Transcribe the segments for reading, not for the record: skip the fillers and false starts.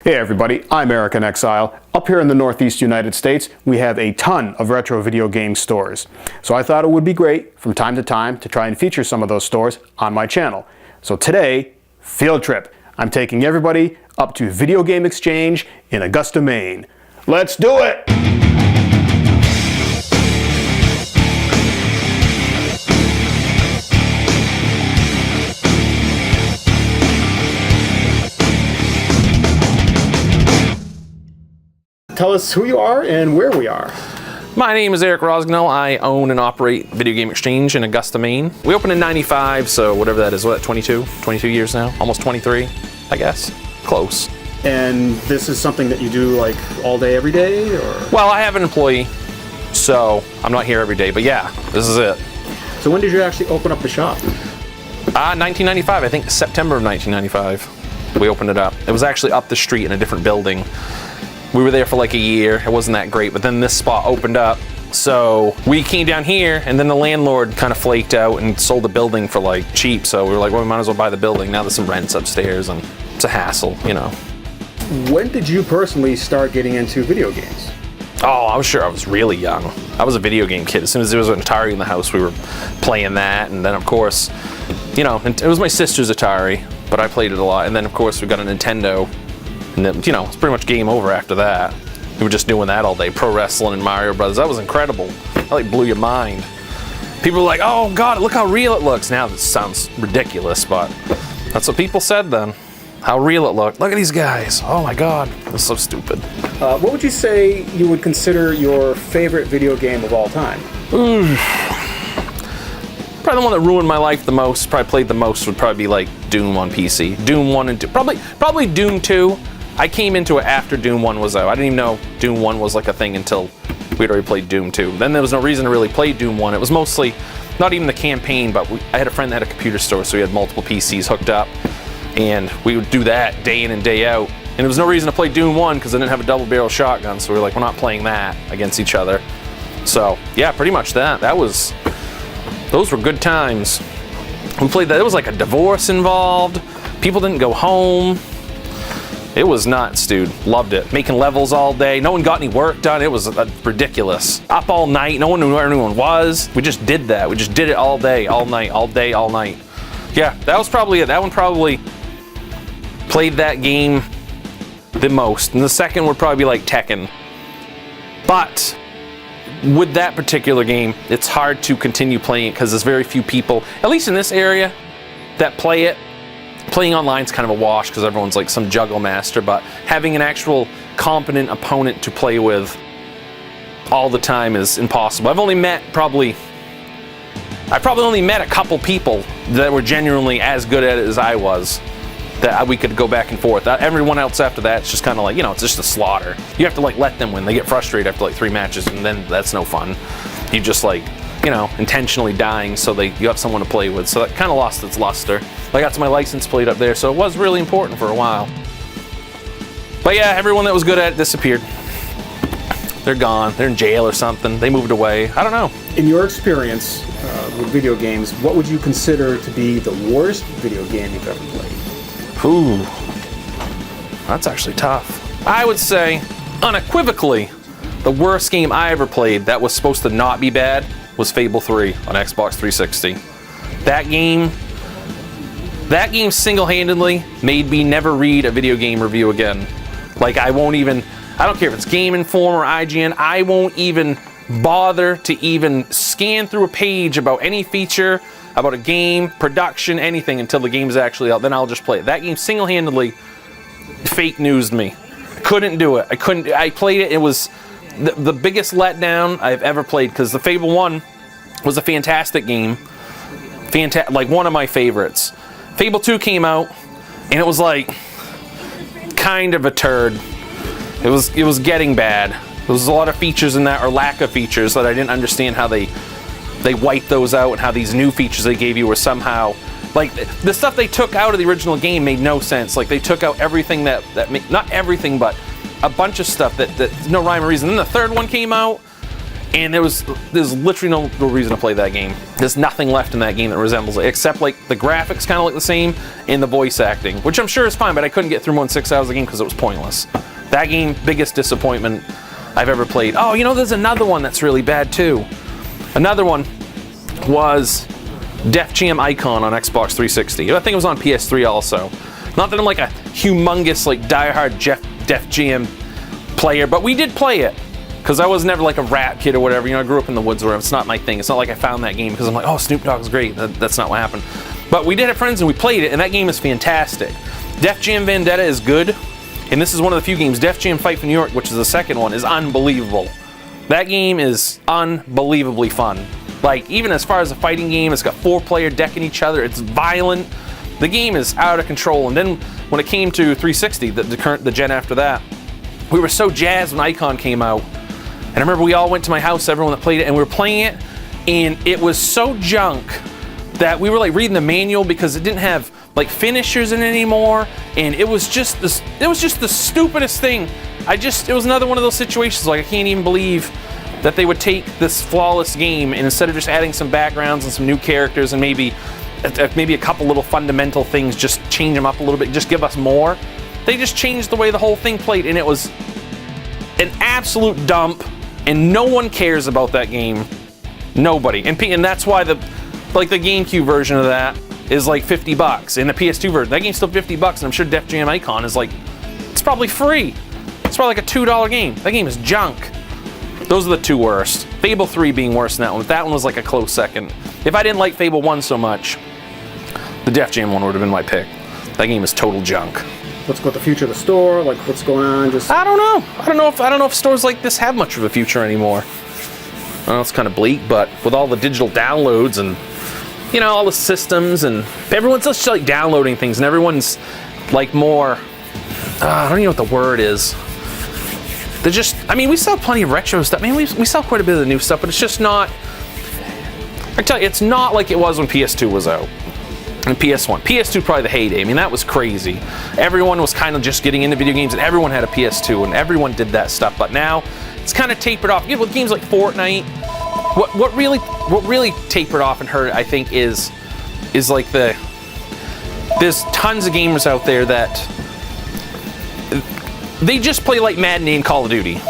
Hey everybody, I'm Eric in Exile. Up here in the Northeast United States, we have a ton of retro video game stores. So I thought it would be great from time to time to try and feature some of those stores on my channel. So today, field trip. I'm taking everybody up to Video Game Exchange in Augusta, Maine. Let's do it! Tell us who you are and where we are. My name is Eric Rosgnell. I own and operate Video Game Exchange in Augusta, Maine. We opened in '95, so whatever that is, what, 22 years now? Almost 23, I guess. Close. And this is something that you do like all day, every day, or? Well, I have an employee, so I'm not here every day, but yeah, this is it. So when did you actually open up the shop? 1995, I think September of 1995, we opened it up. It was actually up the street in a different building. We were there for like a year. It wasn't that great, but then this spot opened up. So we came down here, and then the landlord kind of flaked out and sold the building for like cheap. So we were like, well, we might as well buy the building. Now there's some rents upstairs, and it's a hassle, you know. When did you personally start getting into video games? Oh, I was sure I was really young. I was a video game kid. As soon as there was an Atari in the house, we were playing that. And then, of course, you know, it was my sister's Atari, but I played it a lot. And then, of course, we got a Nintendo. And then, you know, it's pretty much game over after that. We were just doing that all day. Pro wrestling and Mario Brothers. That was incredible. That like blew your mind. People were like, oh God, look how real it looks. Now this sounds ridiculous, but that's what people said then. How real it looked. Look at these guys. Oh my God, that's so stupid. What would you say you would consider your favorite video game of all time? Probably the one that ruined my life the most, probably played the most, would probably be like Doom on PC. Doom 1 and 2. Probably Doom 2. I came into it after Doom 1 was out. I didn't even know Doom 1 was like a thing until we'd already played Doom 2. Then there was no reason to really play Doom 1. It was mostly, not even the campaign, but I had a friend that had a computer store, so we had multiple PCs hooked up, and we would do that day in and day out. And there was no reason to play Doom 1 because I didn't have a double barrel shotgun, so we were like, we're not playing that against each other. So yeah, pretty much that. Those were good times. We played that. There was like a divorce involved. People didn't go home. It was nuts, dude. Loved it. Making levels all day. No one got any work done. It was ridiculous. Up all night. No one knew where anyone was. We just did that. We just did it all day, all night, all day, all night. Yeah, that was probably it. That one probably played that game the most. And the second would probably be like Tekken. But with that particular game, it's hard to continue playing it because there's very few people, at least in this area, that play it. Playing online is kind of a wash because everyone's like some juggle master, but having an actual competent opponent to play with all the time is impossible. I've probably only met a couple people that were genuinely as good at it as I was, that we could go back and forth. Everyone else after that, it's just kind of like, you know, it's just a slaughter. You have to like let them win. They get frustrated after like 3 matches, and then that's no fun. You just like, you know, intentionally dying so you have someone to play with. So that kind of lost its luster. I got to my license plate up there, so it was really important for a while. But yeah, everyone that was good at it disappeared. They're gone. They're in jail or something. They moved away. I don't know. In your experience with video games, what would you consider to be the worst video game you've ever played? Ooh, that's actually tough. I would say, unequivocally, the worst game I ever played that was supposed to not be bad was Fable 3 on Xbox 360. That game single-handedly made me never read a video game review again. Like, I don't care if it's Game Informer or IGN, I won't even bother to even scan through a page about any feature, about a game, production, anything until the game's actually out. Then I'll just play it. That game single-handedly fake newsed me. Couldn't do it. I played it. It was the biggest letdown I've ever played, because the Fable 1 was a fantastic game. Like one of my favorites. Fable 2 came out, and it was like kind of a turd. It was getting bad. There was a lot of features in that, or lack of features, that I didn't understand how they wiped those out, and how these new features they gave you were somehow, like, the stuff they took out of the original game made no sense. Like, they took out everything not everything, but a bunch of stuff that no rhyme or reason. Then the third one came out, And there's literally no reason to play that game. There's nothing left in that game that resembles it, except like the graphics kind of look the same and the voice acting, which I'm sure is fine, but I couldn't get through more than 6 hours of the game because it was pointless. That game, biggest disappointment I've ever played. Oh, you know, there's another one that's really bad too. Another one was Def Jam Icon on Xbox 360. I think it was on PS3 also. Not that I'm like a humongous, like, diehard Def Jam player, but we did play it. Because I was never like a rap kid or whatever. You know, I grew up in the woods or whatever. It's not my thing. It's not like I found that game because I'm like, oh, Snoop Dogg's great. That's not what happened. But we did have friends and we played it, and that game is fantastic. Def Jam Vendetta is good, and this is one of the few games. Def Jam Fight for New York, which is the second one, is unbelievable. That game is unbelievably fun. Like, even as far as a fighting game, it's got 4-player decking each other. It's violent. The game is out of control. And then when it came to 360, the gen after that, we were so jazzed when Icon came out. And I remember we all went to my house, everyone that played it, and we were playing it, and it was so junk that we were like reading the manual because it didn't have like finishers in it anymore, and it was just the stupidest thing. It was another one of those situations like I can't even believe that they would take this flawless game and instead of just adding some backgrounds and some new characters and maybe a couple little fundamental things, just change them up a little bit, just give us more. They just changed the way the whole thing played, and it was an absolute dump. And no one cares about that game. Nobody. And that's why the GameCube version of that is like $50. And the PS2 version, that game's still $50, and I'm sure Def Jam Icon is like, it's probably free. It's probably like a $2 game. That game is junk. Those are the two worst. Fable 3 being worse than that one. That one was like a close second. If I didn't like Fable 1 so much, the Def Jam one would have been my pick. That game is total junk. What's about the future of the store? Like, what's going on? I don't know. I don't know if stores like this have much of a future anymore. I know it's kind of bleak, but with all the digital downloads and, you know, all the systems and everyone's just like downloading things and everyone's like more, I don't even know what the word is. They're just, I mean, we sell plenty of retro stuff. I mean, we sell quite a bit of the new stuff, but it's just not, I tell you, it's not like it was when PS2 was out. And PS1. PS2 probably the heyday. I mean, that was crazy. Everyone was kind of just getting into video games, and everyone had a PS2, and everyone did that stuff. But now, it's kind of tapered off. You know, with games like Fortnite, what really tapered off and hurt, I think, is like there's tons of gamers out there that they just play like Madden and Call of Duty.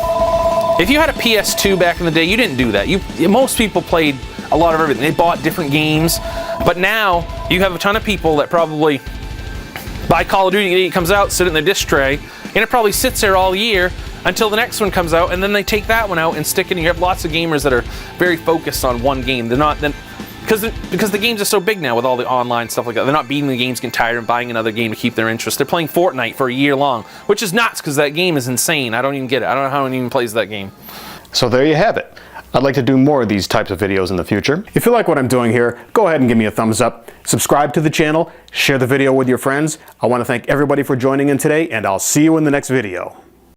If you had a PS2 back in the day, you didn't do that. Most people played a lot of everything. They bought different games. But now, you have a ton of people that probably buy Call of Duty, it comes out, sit in their disc tray, and it probably sits there all year until the next one comes out, and then they take that one out and stick it in. You have lots of gamers that are very focused on one game. They're not, because the games are so big now with all the online stuff like that. They're not beating the games, getting tired, and buying another game to keep their interest. They're playing Fortnite for a year long, which is nuts because that game is insane. I don't even get it. I don't know how anyone even plays that game. So there you have it. I'd like to do more of these types of videos in the future. If you like what I'm doing here, go ahead and give me a thumbs up. Subscribe to the channel, share the video with your friends. I want to thank everybody for joining in today, and I'll see you in the next video.